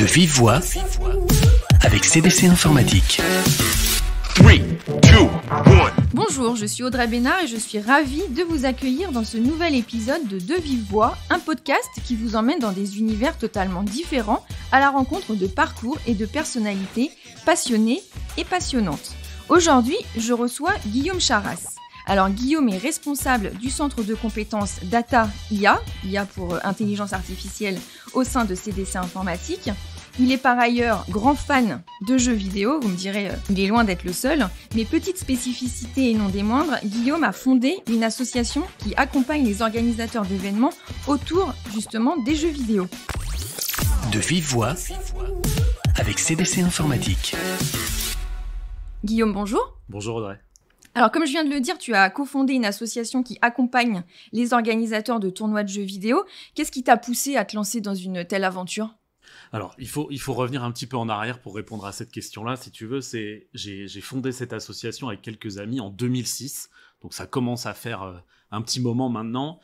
De vive voix avec CDC Informatique. 3, 2, 1. Bonjour, je suis Audrey Bénard et je suis ravie de vous accueillir dans ce nouvel épisode de Vive Voix, un podcast qui vous emmène dans des univers totalement différents à la rencontre de parcours et de personnalités passionnées et passionnantes. Aujourd'hui, je reçois Guillaume Charras. Alors Guillaume est responsable du centre de compétences Data IA pour intelligence artificielle au sein de CDC Informatique. Il est par ailleurs grand fan de jeux vidéo, vous me direz, il est loin d'être le seul. Mais petite spécificité et non des moindres, Guillaume a fondé une association qui accompagne les organisateurs d'événements autour justement des jeux vidéo. De vive voix avec CDC Informatique. Guillaume, bonjour. Bonjour Audrey. Alors, comme je viens de le dire, tu as cofondé une association qui accompagne les organisateurs de tournois de jeux vidéo. Qu'est-ce qui t'a poussé à te lancer dans une telle aventure ? Alors, il faut revenir un petit peu en arrière pour répondre à cette question-là, si tu veux. J'ai fondé cette association avec quelques amis en 2006, donc ça commence à faire un petit moment maintenant.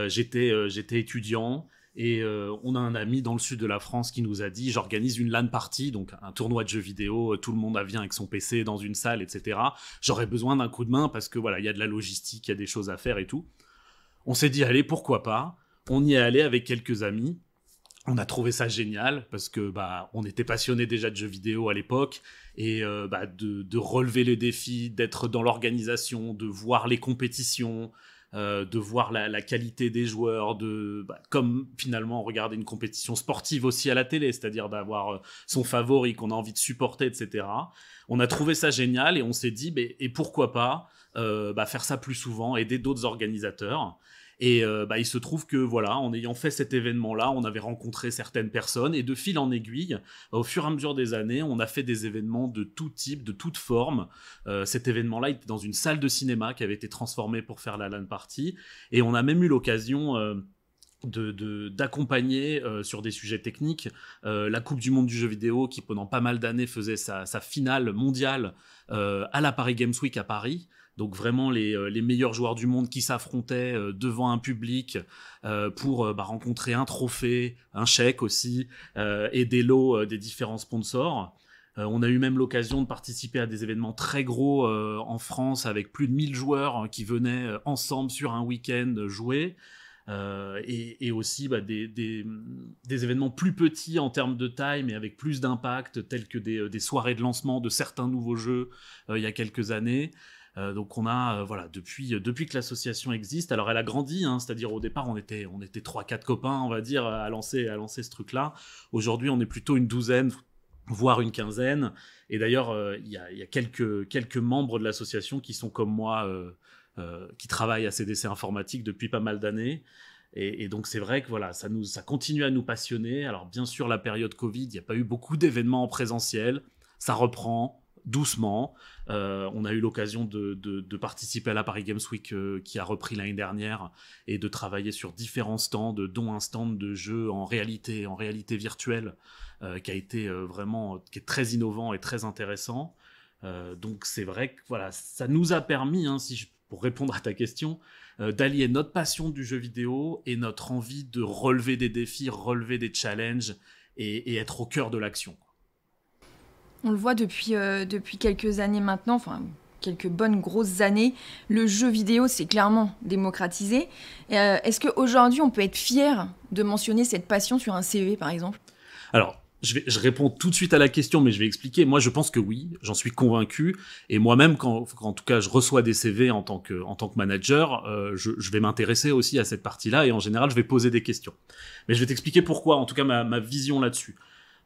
J'étais étudiant et on a un ami dans le sud de la France qui nous a dit « J'organise une LAN party, donc un tournoi de jeux vidéo, tout le monde vient avec son PC dans une salle, etc. J'aurais besoin d'un coup de main parce que voilà, il y a de la logistique, il y a des choses à faire et tout. » On s'est dit « Allez, pourquoi pas ?» On y est allé avec quelques amis. On a trouvé ça génial parce que on était passionnés déjà de jeux vidéo à l'époque et de relever les défis, d'être dans l'organisation, de voir les compétitions, de voir la qualité des joueurs, comme finalement regarder une compétition sportive aussi à la télé, c'est-à-dire d'avoir son favori qu'on a envie de supporter, etc. On a trouvé ça génial et on s'est dit et pourquoi pas faire ça plus souvent, aider d'autres organisateurs. Et il se trouve que voilà, en ayant fait cet événement-là, on avait rencontré certaines personnes et de fil en aiguille, au fur et à mesure des années, on a fait des événements de tout type, de toute forme. Cet événement-là était dans une salle de cinéma qui avait été transformée pour faire la LAN party et on a même eu l'occasion d'accompagner sur des sujets techniques la Coupe du Monde du jeu vidéo qui pendant pas mal d'années faisait sa finale mondiale à la Paris Games Week à Paris. Donc vraiment les meilleurs joueurs du monde qui s'affrontaient devant un public pour rencontrer un trophée, un chèque aussi et des lots des différents sponsors. On a eu même l'occasion de participer à des événements très gros en France avec plus de 1000 joueurs qui venaient ensemble sur un week-end jouer. Et aussi des événements plus petits en termes de taille mais avec plus d'impact tels que des soirées de lancement de certains nouveaux jeux il y a quelques années. Donc on a depuis que l'association existe, alors elle a grandi, c'est-à-dire au départ on était 3-4 copains on va dire à lancer ce truc-là. Aujourd'hui on est plutôt une douzaine voire une quinzaine et d'ailleurs il y a quelques membres de l'association qui sont comme moi qui travaillent à CDC Informatique depuis pas mal d'années. Et donc c'est vrai que voilà, ça continue à nous passionner. Alors bien sûr la période Covid, il n'y a pas eu beaucoup d'événements en présentiel, ça reprend doucement. On a eu l'occasion de participer à la Paris Games Week qui a repris l'année dernière et de travailler sur différents stands, dont un stand de jeu en réalité virtuelle qui a été qui est très innovant et très intéressant. Donc c'est vrai que voilà, ça nous a permis, pour répondre à ta question, d'allier notre passion du jeu vidéo et notre envie de relever des défis, relever des challenges et être au cœur de l'action. On le voit depuis quelques années maintenant, enfin quelques bonnes grosses années, le jeu vidéo s'est clairement démocratisé. Est-ce qu'aujourd'hui on peut être fier de mentionner cette passion sur un CV par exemple ? Alors, je réponds tout de suite à la question, mais je vais expliquer. Moi, je pense que oui, j'en suis convaincu. Et moi-même, quand en tout cas je reçois des CV en tant que manager, je vais m'intéresser aussi à cette partie-là et en général, je vais poser des questions. Mais je vais t'expliquer pourquoi, en tout cas ma vision là-dessus.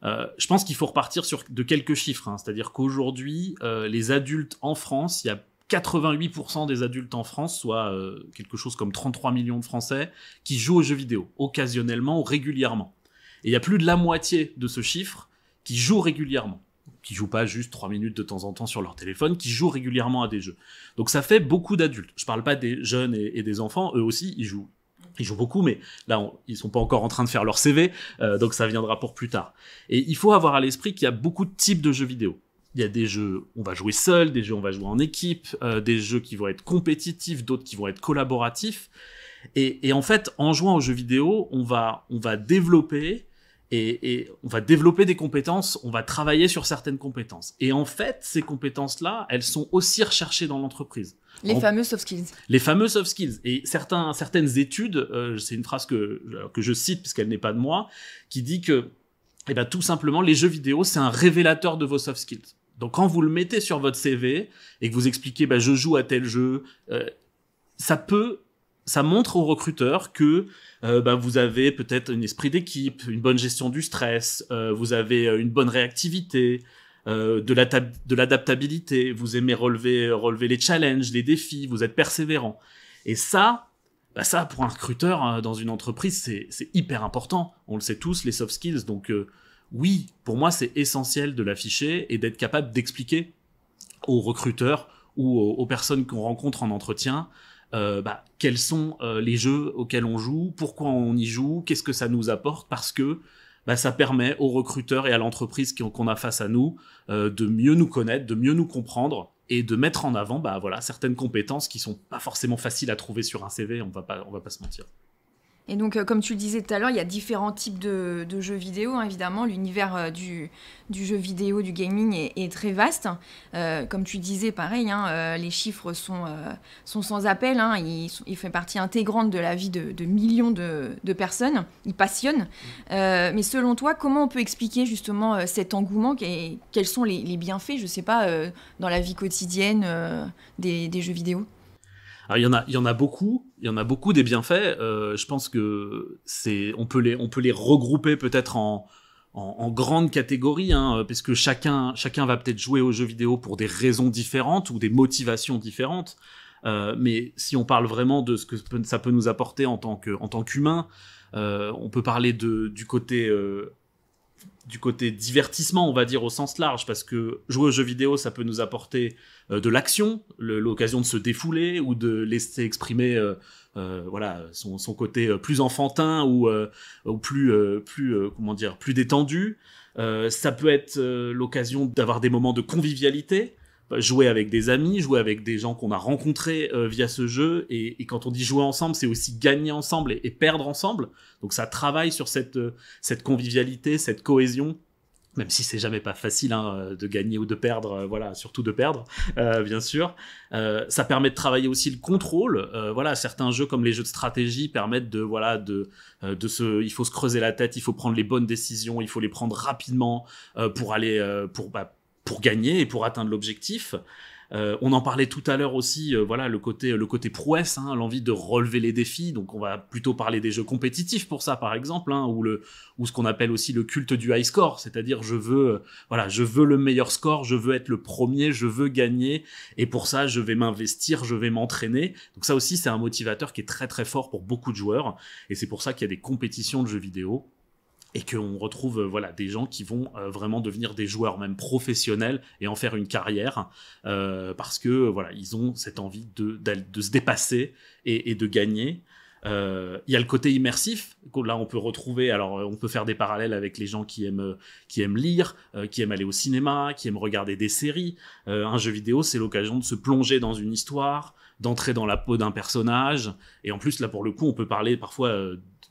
Je pense qu'il faut repartir de quelques chiffres, c'est-à-dire qu'aujourd'hui, les adultes en France, il y a 88% des adultes en France, soit quelque chose comme 33 millions de Français, qui jouent aux jeux vidéo, occasionnellement ou régulièrement. Et il y a plus de la moitié de ce chiffre qui jouent régulièrement, qui jouent pas juste 3 minutes de temps en temps sur leur téléphone, qui jouent régulièrement à des jeux. Donc ça fait beaucoup d'adultes. Je parle pas des jeunes et des enfants, eux aussi, ils jouent beaucoup, mais là, ils sont pas encore en train de faire leur CV, donc ça viendra pour plus tard. Et il faut avoir à l'esprit qu'il y a beaucoup de types de jeux vidéo. Il y a des jeux, on va jouer seul, des jeux, on va jouer en équipe, des jeux qui vont être compétitifs, d'autres qui vont être collaboratifs. Et en fait, en jouant aux jeux vidéo, on va développer et on va développer des compétences, on va travailler sur certaines compétences. Et en fait, ces compétences-là, elles sont aussi recherchées dans l'entreprise. Les fameux soft skills. Les fameux soft skills. Et certaines études, c'est une phrase que je cite puisqu'elle n'est pas de moi, qui dit que tout simplement, les jeux vidéo, c'est un révélateur de vos soft skills. Donc quand vous le mettez sur votre CV et que vous expliquez je joue à tel jeu, ça montre aux recruteurs que vous avez peut-être un esprit d'équipe, une bonne gestion du stress, vous avez une bonne réactivité, de l'adaptabilité, vous aimez relever les challenges, les défis, vous êtes persévérant. Et ça pour un recruteur dans une entreprise, c'est hyper important. On le sait tous, les soft skills. Donc oui, pour moi, c'est essentiel de l'afficher et d'être capable d'expliquer aux recruteurs ou aux personnes qu'on rencontre en entretien quels sont les jeux auxquels on joue, pourquoi on y joue, qu'est-ce que ça nous apporte, parce que ça permet aux recruteurs et à l'entreprise qu'on a face à nous de mieux nous connaître, de mieux nous comprendre et de mettre en avant certaines compétences qui sont pas forcément faciles à trouver sur un CV, on va pas se mentir. Et donc, comme tu le disais tout à l'heure, il y a différents types de jeux vidéo, hein, évidemment. L'univers du jeu vidéo, du gaming est très vaste. Comme tu disais, pareil, hein, les chiffres sont sans appel. Hein, il fait partie intégrante de la vie de millions de personnes. Il passionne. Mais selon toi, comment on peut expliquer justement cet engouement et quels sont les bienfaits, je ne sais pas, dans la vie quotidienne des jeux vidéo ? Alors, il y en a beaucoup des bienfaits. Je pense que on peut les regrouper peut-être en grandes catégories, hein, parce que chacun va peut-être jouer aux jeux vidéo pour des raisons différentes ou des motivations différentes. Mais si on parle vraiment de ce que ça peut nous apporter en tant qu'humain, on peut parler du côté divertissement, on va dire au sens large, parce que jouer aux jeux vidéo, ça peut nous apporter de l'action, l'occasion de se défouler ou de laisser exprimer son côté plus enfantin ou plus détendu. Ça peut être l'occasion d'avoir des moments de convivialité, jouer avec des amis, jouer avec des gens qu'on a rencontrés via ce jeu, et quand on dit jouer ensemble, c'est aussi gagner ensemble et perdre ensemble. Donc ça travaille sur cette convivialité, cette cohésion, même si c'est jamais pas facile de gagner ou de perdre, surtout de perdre, bien sûr. Ça permet de travailler aussi le contrôle. Certains jeux comme les jeux de stratégie permettent il faut se creuser la tête, il faut prendre les bonnes décisions, il faut les prendre rapidement pour gagner et pour atteindre l'objectif. On en parlait tout à l'heure aussi, le côté prouesse, hein, l'envie de relever les défis. Donc on va plutôt parler des jeux compétitifs pour ça, par exemple, hein, ou ce qu'on appelle aussi le culte du high score, c'est-à-dire je veux le meilleur score, je veux être le premier, je veux gagner, et pour ça je vais m'investir, je vais m'entraîner. Donc ça aussi, c'est un motivateur qui est très très fort pour beaucoup de joueurs, et c'est pour ça qu'il y a des compétitions de jeux vidéo. Et qu'on retrouve des gens qui vont vraiment devenir des joueurs même professionnels et en faire une carrière parce que ils ont cette envie de se dépasser et de gagner. Il y a le côté immersif, là on peut retrouver, alors on peut faire des parallèles avec les gens qui aiment lire, qui aiment aller au cinéma, qui aiment regarder des séries. Un jeu vidéo, c'est l'occasion de se plonger dans une histoire, d'entrer dans la peau d'un personnage, et en plus là pour le coup on peut parler parfois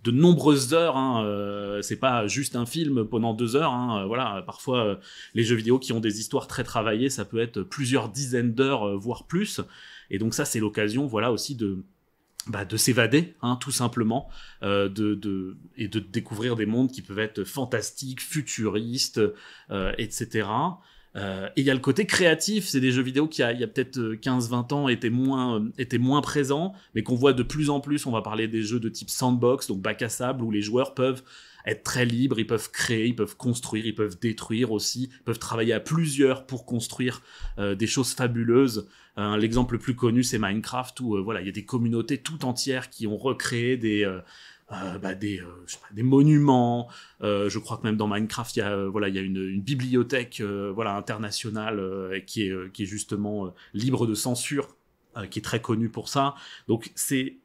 de nombreuses heures, hein, c'est pas juste un film pendant 2 heures, hein, parfois les jeux vidéo qui ont des histoires très travaillées, ça peut être plusieurs dizaines d'heures, voire plus, et donc ça c'est l'occasion aussi de s'évader, hein, tout simplement, et de découvrir des mondes qui peuvent être fantastiques, futuristes, etc. Et il y a le côté créatif, c'est des jeux vidéo qui il y a peut-être 15-20 ans étaient moins présents, mais qu'on voit de plus en plus. On va parler des jeux de type sandbox, donc bac à sable, où les joueurs peuvent être très libres, ils peuvent créer, ils peuvent construire, ils peuvent détruire aussi, ils peuvent travailler à plusieurs pour construire des choses fabuleuses. L'exemple le plus connu, c'est Minecraft, où il y a des communautés tout entières qui ont recréé des monuments. Je crois que même dans Minecraft, il y a une bibliothèque internationale qui est justement libre de censure, qui est très connue pour ça. Donc c'est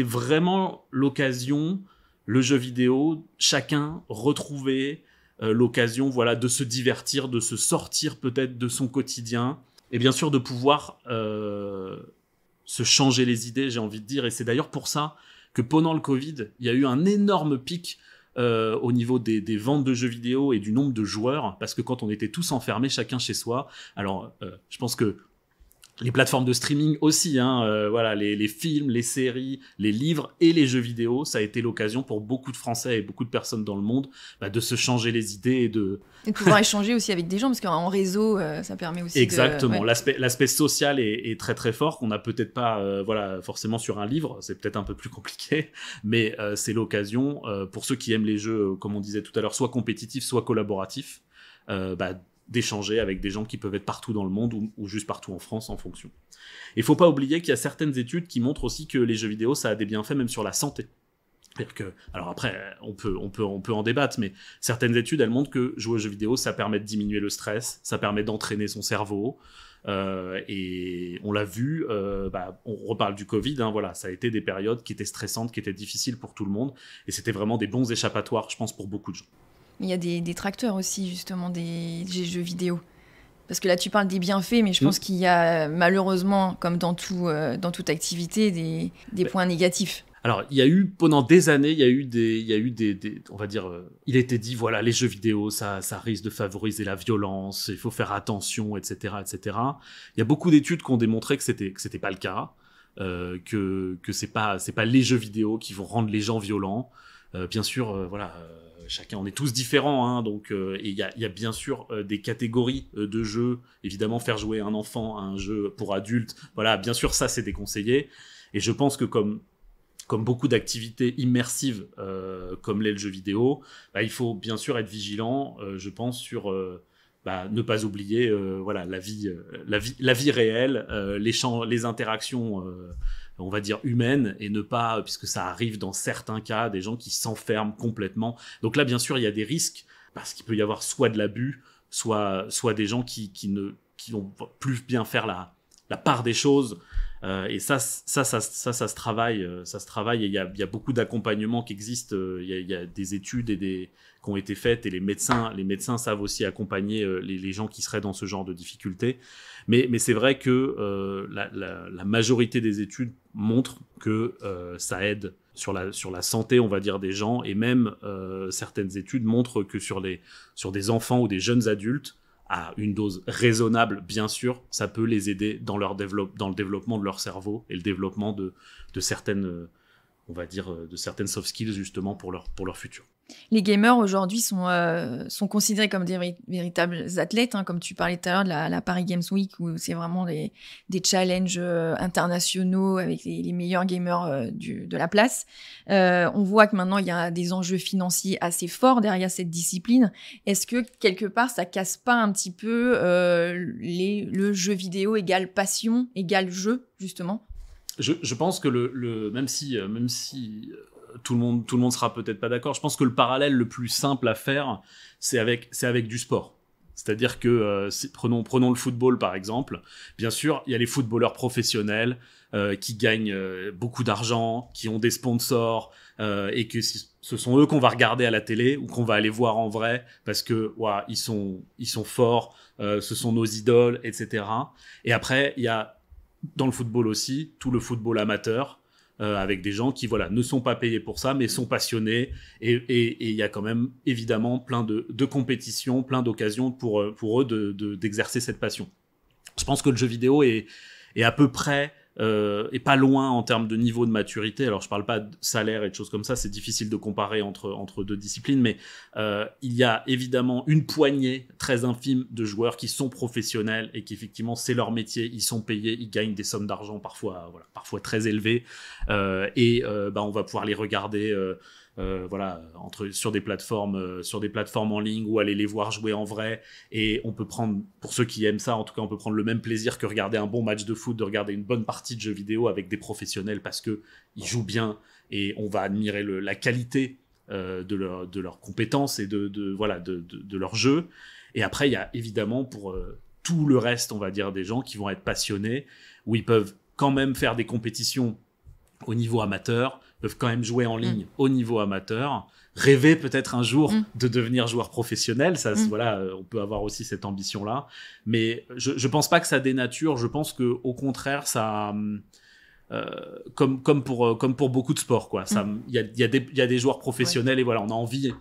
vraiment l'occasion, le jeu vidéo, chacun retrouver l'occasion de se divertir, de se sortir peut-être de son quotidien, et bien sûr de pouvoir se changer les idées, j'ai envie de dire. Et c'est d'ailleurs pour ça que pendant le Covid, il y a eu un énorme pic au niveau des ventes de jeux vidéo et du nombre de joueurs, parce que quand on était tous enfermés, chacun chez soi, alors je pense que les plateformes de streaming aussi, voilà, les films, les séries, les livres et les jeux vidéo, ça a été l'occasion pour beaucoup de Français et beaucoup de personnes dans le monde de se changer les idées et de pouvoir échanger aussi avec des gens, parce qu'en réseau, ça permet aussi exactement. Ouais. L'aspect social est très très fort, qu'on n'a peut-être pas voilà, forcément sur un livre, c'est peut-être un peu plus compliqué, mais c'est l'occasion pour ceux qui aiment les jeux, comme on disait tout à l'heure, soit compétitifs, soit collaboratifs, d'échanger avec des gens qui peuvent être partout dans le monde ou juste partout en France en fonction. Il faut pas oublier qu'il y a certaines études qui montrent aussi que les jeux vidéo, ça a des bienfaits même sur la santé. C'est-à-dire que, alors après, on peut en débattre, mais certaines études, elles montrent que jouer aux jeux vidéo, ça permet de diminuer le stress, ça permet d'entraîner son cerveau, et on l'a vu, on reparle du Covid, voilà, ça a été des périodes qui étaient stressantes, qui étaient difficiles pour tout le monde, et c'était vraiment des bons échappatoires, je pense, pour beaucoup de gens. Il y a des détracteurs aussi, justement, des jeux vidéo. Parce que là, tu parles des bienfaits, mais je pense qu'il y a malheureusement, comme dans toute activité, des points négatifs. Alors, il y a eu, pendant des années, il y a eu des on va dire, il était dit, voilà, les jeux vidéo, ça risque de favoriser la violence, il faut faire attention, etc., etc. Il y a beaucoup d'études qui ont démontré que c'était pas le cas, que c'est pas les jeux vidéo qui vont rendre les gens violents. Bien sûr, voilà, chacun, on est tous différents, donc et il y a bien sûr des catégories de jeux. Évidemment, faire jouer un enfant à un jeu pour adultes, voilà, bien sûr, ça c'est déconseillé. Et je pense que comme beaucoup d'activités immersives comme l'est le jeu vidéo, il faut bien sûr être vigilant, je pense, sur ne pas oublier voilà, la vie réelle, les interactions on va dire humaines, et ne pas, puisque ça arrive dans certains cas, des gens qui s'enferment complètement. Donc là, bien sûr, il y a des risques, parce qu'il peut y avoir soit de l'abus, soit des gens qui vont plus bien faire la part des choses. Et ça se travaille, et il y a beaucoup d'accompagnements qui existent, il y a des études qui ont été faites, et les médecins savent aussi accompagner les gens qui seraient dans ce genre de difficultés. Mais c'est vrai que la majorité des études montrent que ça aide sur la santé, on va dire, des gens, et même certaines études montrent que sur des enfants ou des jeunes adultes, à une dose raisonnable, bien sûr, ça peut les aider dans le développement de leur cerveau et le développement de certaines, on va dire, de certaines soft skills, justement, pour leur futur. Les gamers aujourd'hui sont considérés comme des véritables athlètes, comme tu parlais tout à l'heure de la Paris Games Week, où c'est vraiment des challenges internationaux avec les meilleurs gamers de la place. On voit que maintenant il y a des enjeux financiers assez forts derrière cette discipline. Est-ce que quelque part ça casse pas un petit peu le jeu vidéo égale passion égale jeu, justement? Je pense que même si tout le monde sera peut-être pas d'accord, je pense que le parallèle le plus simple à faire, c'est avec du sport. C'est-à-dire que prenons le football par exemple. Bien sûr, il y a les footballeurs professionnels qui gagnent beaucoup d'argent, qui ont des sponsors, et que ce sont eux qu'on va regarder à la télé ou qu'on va aller voir en vrai parce que ils sont forts, ce sont nos idoles, etc. Et après, il y a dans le football aussi tout le football amateur, avec des gens qui ne sont pas payés pour ça, mais sont passionnés, et il y a quand même évidemment plein de compétitions, plein d'occasions pour eux d'exercer cette passion. Je pense que le jeu vidéo est à peu près, et pas loin en termes de niveau de maturité. Alors je parle pas de salaire et de choses comme ça, c'est difficile de comparer entre deux disciplines, mais il y a évidemment une poignée très infime de joueurs qui sont professionnels et qui effectivement c'est leur métier, ils sont payés, ils gagnent des sommes d'argent parfois très élevées, et on va pouvoir les regarder sur des plateformes en ligne, ou aller les voir jouer en vrai, et on peut prendre, pour ceux qui aiment ça en tout cas, on peut prendre le même plaisir que regarder un bon match de foot, de regarder une bonne partie de jeux vidéo avec des professionnels, parce que ils jouent bien, et on va admirer la qualité de leurs compétences et de leur jeu. Et après il y a évidemment pour tout le reste, on va dire, des gens qui vont être passionnés, où ils peuvent quand même faire des compétitions au niveau amateur, peuvent quand même jouer en ligne au niveau amateur, rêver peut-être un jour de devenir joueur professionnel, ça, on peut avoir aussi cette ambition-là, mais je pense pas que ça dénature, je pense qu'au contraire, ça comme pour beaucoup de sports, quoi. Il y a des joueurs professionnels et voilà, on a envie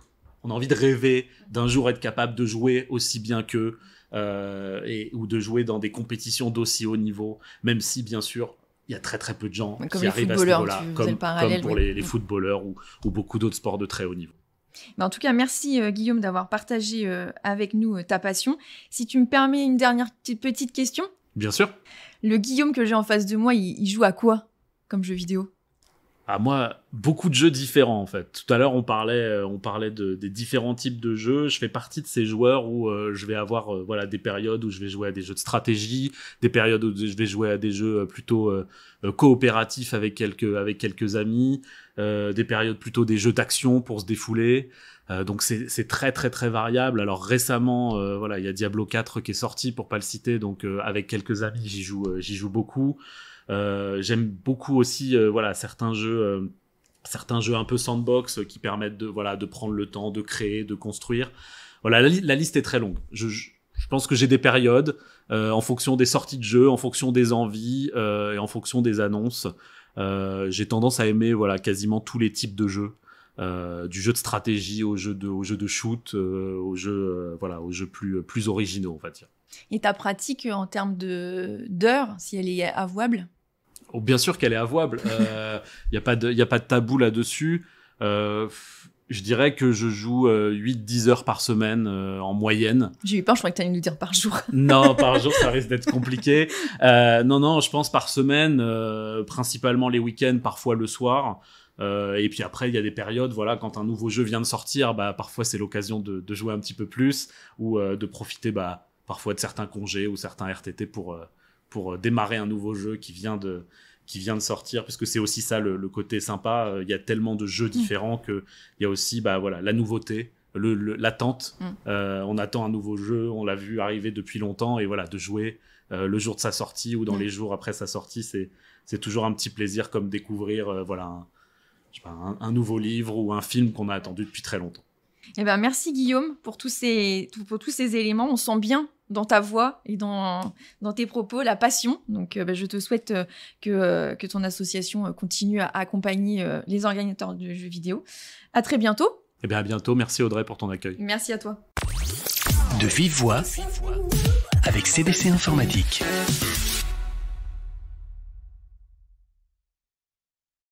de rêver d'un jour être capable de jouer aussi bien qu'eux ou de jouer dans des compétitions d'aussi haut niveau, même si bien sûr il y a très très peu de gens qui arrivent à ce niveau-là, comme pour les footballeurs ou beaucoup d'autres sports de très haut niveau. En tout cas, merci Guillaume d'avoir partagé avec nous ta passion. Si tu me permets une dernière petite question. Bien sûr. Le Guillaume que j'ai en face de moi, il joue à quoi comme jeu vidéo ? Moi, beaucoup de jeux différents en fait. Tout à l'heure, on parlait des différents types de jeux. Je fais partie de ces joueurs où je vais avoir des périodes où je vais jouer à des jeux de stratégie, des périodes où je vais jouer à des jeux plutôt coopératifs avec quelques amis, des périodes plutôt des jeux d'action pour se défouler. Donc c'est très très très variable. Alors récemment, il y a Diablo 4 qui est sorti, pour pas le citer. Donc avec quelques amis, j'y joue beaucoup. J'aime beaucoup aussi certains jeux un peu sandbox qui permettent de prendre le temps de créer, de construire. La liste est très longue. Je pense que j'ai des périodes en fonction des sorties de jeux, en fonction des envies et en fonction des annonces. J'ai tendance à aimer quasiment tous les types de jeux, du jeu de stratégie au jeu de shoot, aux jeux plus originaux, on va dire. Et ta pratique en termes d'heures, si elle est avouable ? Oh, bien sûr qu'elle est avouable. Y a pas de tabou là-dessus. Je dirais que je joue 8-10 heures par semaine en moyenne. J'ai eu peur, je croyais que tu allais nous dire par jour. Non, par jour, ça risque d'être compliqué. Non, je pense par semaine, principalement les week-ends, parfois le soir. Et puis après, il y a des périodes, quand un nouveau jeu vient de sortir, parfois c'est l'occasion de jouer un petit peu plus ou de profiter parfois de certains congés ou certains RTT pour démarrer un nouveau jeu qui vient de sortir, parce que c'est aussi ça le côté sympa. Il y a tellement de jeux différents qu'il y a aussi la nouveauté, l'attente. On attend un nouveau jeu, on l'a vu arriver depuis longtemps, et de jouer le jour de sa sortie ou dans les jours après sa sortie, c'est toujours un petit plaisir, comme découvrir un nouveau livre ou un film qu'on a attendu depuis très longtemps. Merci Guillaume pour tous ces éléments. On sent bien dans ta voix et dans tes propos la passion. Donc je te souhaite que ton association continue à accompagner les organisateurs de jeux vidéo. À très bientôt. À bientôt. Merci Audrey pour ton accueil. Merci à toi. De vive voix avec CDC Informatique.